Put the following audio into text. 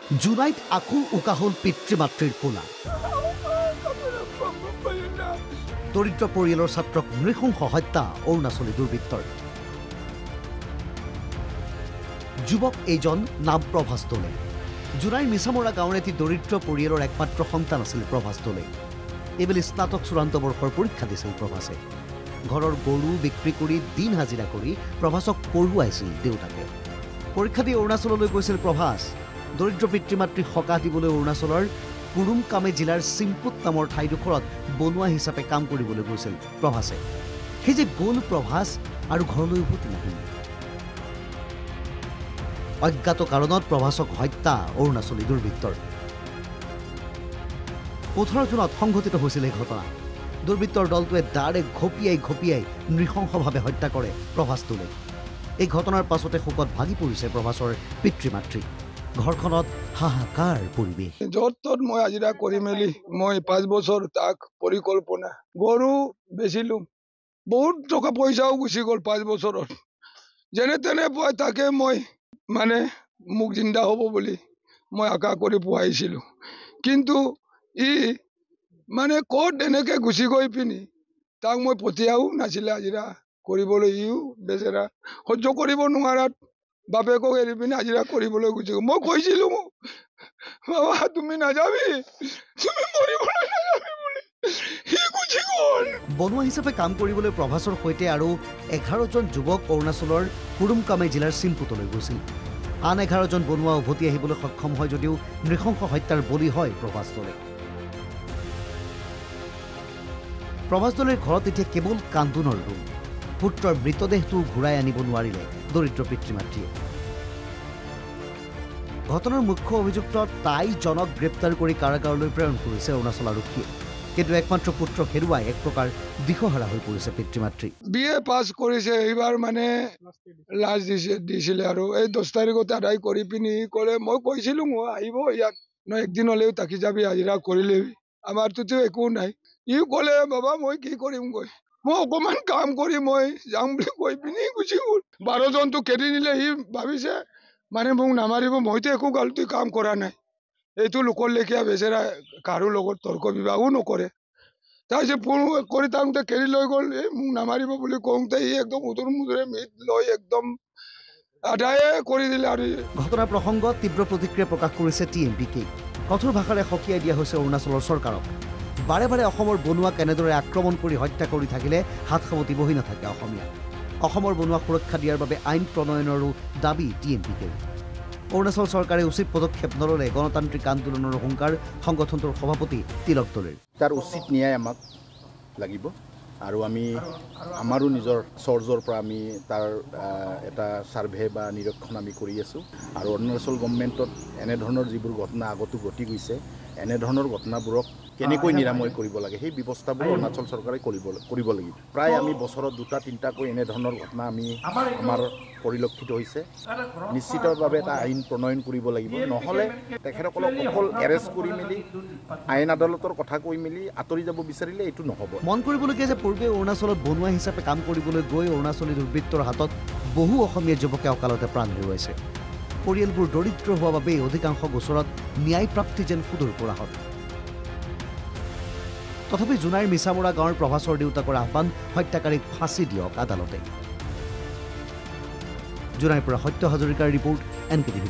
জুনাইত আকো উকা হল পিতৃ মাতৃৰ কোলা দৰিদ্ৰ পৰিয়ালৰ ছাত্ৰক নৃশংস হত্যা অৰুণাচলী দুৰ্বৃত্তৰ যুৱক এইজন নাম প্ৰভাস দলে জুনাইৰ মিছামৰা গাঁৱৰ এটি দৰিদ্ৰ পৰিয়ালৰ একমাত্ৰ সন্তান আছিল প্ৰভাস দলে এইবেলি স্নাতক চূড়ান্ত বৰ্ষৰ পৰীক্ষা দিছিল প্ৰভাসে ঘৰৰ গৰু বিক্ৰী কৰি দিন হাজিৰা কৰি প্ৰভাসক পঢ়ুৱাইছিল দেউতাকে পৰীক্ষা দি অৰুণাচললৈ গৈছিল প্ৰভাস দৰিদ্ৰ পিতৃ মাতৃ সকাহ দিবলৈ অৰুণাচলৰ কুৰুম কামে জিলাৰ চিম্পুত নামৰ ঠাইডোখৰত বনুৱা হিচাপে কাম কৰিবলৈ গৈছিল প্ৰভাসে সেই যে গ'ল প্ৰভাস আৰু ঘৰলৈ উভতি নাহিল অজ্ঞাত কাৰণত প্ৰভাসক হত্যা অৰুণাচলী দুৰ্বৃত্তৰ 18 জুনত সংঘটিত হৈছিল এই ঘটনা দুৰ্বৃত্তৰ দলটোৱে দাৰে ঘপিয়াই নৃশংসভাৱে হত্যা কৰে প্ৰভাস দলে এই ঘটনাৰ পাছতে শোকত ভাগি পৰিছে প্ৰভাসৰ পিতৃ মাতৃ ঘৰখনত হাহাকাৰ পৰিৱেশ য'ত মই আজিৰা কৰি মেলি মই 5 বছৰ তাক পৰিকল্পনা গৰু বেচিলো বহুত টকা পইচাও গুচি গ'ল 5 বছৰত যেনে তেনে পাই তাকে মই মানে মুখ জিন্দা হ'ব বুলি মই আশা কৰি পোৱাইছিলো কিন্তু ই মানে ক'ত এনেকে গুচি গৈ পিনি তাক মই পঠিয়াও নাছিলে আজিৰা কৰিবলৈ ইও বেচেৰা সহ্য কৰিব নোৱাৰাত বাপেকক এৰি পিনি আজিৰা কৰিবলৈ গুচি গ'ল মই কৈছিলো বাবা তুমি নাযাবি তুমি মৰিবলৈ নাযাবি বুলি সি গুচি গ'ল বনুৱা হিচাপে কাম কৰিবলৈ প্ৰভাসৰ সৈতে আৰু 11 জন যুৱক অৰুণাচলৰ কুৰুম কামে জিলাৰ চিম্পুতলৈ গৈছিল আন 11 জন বনুৱা উভতি আহিবলৈ সক্ষম হয় যদিও নৃশংস হত্যাৰ বলি হয় প্ৰভাস দলে প্ৰভাস দলেৰ ঘৰত এতিয়া কেৱল কান্দোনৰ ৰুম পুত্ৰৰ মৃতদেহটো ঘূৰাই আনিব নোৱাৰিলে দৰিদ্ৰ পিতৃ মাতৃয়ে ঘটনাৰ মুখ্য অভিযুক্ত তাইজনক গ্ৰেপ্তাৰ কৰি কাৰাগাৰলৈ প্ৰেৰণ কৰিছে অৰুণাচল আৰক্ষীয়ে কিন্তু একমাত্ৰ পুত্ৰক হেৰুৱাই এক প্ৰকাৰ দিশহাৰা হৈ পৰিছে পিতৃ মাতৃ বিএ পাছ কৰিছে এইবাৰ মানে লাজ দিছিলে আৰু এই 10 তাৰিখতে আদায় কৰি পিনি ক'লে মই কৈছিলো মই আহিব ইয়াত ন একদিন হ'লেও থাকি যাবি হাজিৰা কৰিলে আমাৰতো একো নাই ইও ক'লে বাবা মই কি কৰিম গৈ মই অকমান কাম কৰি মই যাম বুলি কৈ পিনি গুচি গ'ল 12 জনটো কেৰি নিলে সি ভাবিছে মানে মোক নামাৰিব মইতো একো গলতি কাম কৰা নাই এইটো লোকৰ লেখীয়া বেচেৰা কাৰো লগত তৰ্ক বিভাগো নকৰে তাৰপিছত ফোন কৰি থাকোঁতে কেৰি লৈ গ'ল এই মোক নামাৰিব বুলি কওঁতে ই একদম উদৰ মুদৰে মিট লৈ একদম আদায়ে কৰি দিলে আৰু ঘটনাৰ প্ৰসংগত তীব্ৰ প্ৰতিক্ৰিয়া প্ৰকাশ কৰিছে টিএমপিকে কঠোৰ ভাষাৰে সকীয়াই দিয়া হৈছে অৰুণাচলৰ চৰকাৰক বাৰে বাৰে অসমৰ বনুৱাক এনেদৰে আক্ৰমণ কৰি হত্যা কৰি থাকিলে হাত সাৱটি বহি নাথাকে অসমীয়া অসমৰ বনুৱাক সুৰক্ষা দিয়াৰ বাবে আইন প্ৰণয়নৰো দাবী টিএমপিকে অৰুণাচল চৰকাৰে উচিত পদক্ষেপ নল'লে গণতান্ত্ৰিক আন্দোলনৰ হুংকাৰ সংগঠনটোৰ সভাপতি তিলক দলেৰ তাৰ উচিত ন্যায় আমাক লাগিব আৰু আমি আমাৰো নিজৰ চৰ্জৰ পৰা আমি তাৰ এটা সাৰ্ভে বা নিৰীক্ষণ আমি কৰি আছোঁ আৰু অৰুণাচল গভৰ্ণমেণ্টত এনেধৰণৰ যিবোৰ ঘটনা আগতো ঘটি গৈছে এনেধৰণৰ ঘটনাবোৰক কেনেকৈ নিৰাময় কৰিব লাগে সেই ব্যৱস্থাবোৰ অৰুণাচল চৰকাৰে কৰিব লাগিব প্ৰায় আমি বছৰত 2-3টাকৈ এনেধৰণৰ ঘটনা আমি আমাৰ পৰিলক্ষিত হৈছে নিশ্চিতভাৱে এটা আইন প্ৰণয়ন কৰিব লাগিব নহ'লে তেখেতসকলক অকল এৰেষ্ট কৰি মেলি আইন আদালতৰ কথা কৈ মেলি আঁতৰি যাব বিচাৰিলে এইটো নহ'ব মন কৰিবলগীয়া যে পূৰ্বে অৰুণাচলত বনুৱা হিচাপে কাম কৰিবলৈ গৈ অৰুণাচলী দুৰ্বৃত্তৰ হাতত বহু অসমীয়া যুৱকে অকালতে প্ৰাণ হেৰুৱাইছে পৰিয়ালবোৰ দৰিদ্ৰ হোৱাৰ বাবে অধিকাংশ গোচৰত ন্যায় প্ৰাপ্তি যেন সুদূৰ পৰা হয় তথাপি জুনাইৰ মিছামৰা গাঁৱৰ প্ৰভাসৰ দেউতাকৰ আহ্বান হত্যাকাৰীক ফাঁচি দিয়ক আদালতে জুনাইৰ পৰা সত্য হাজৰিকাৰ ৰিপৰ্ট NKTV+।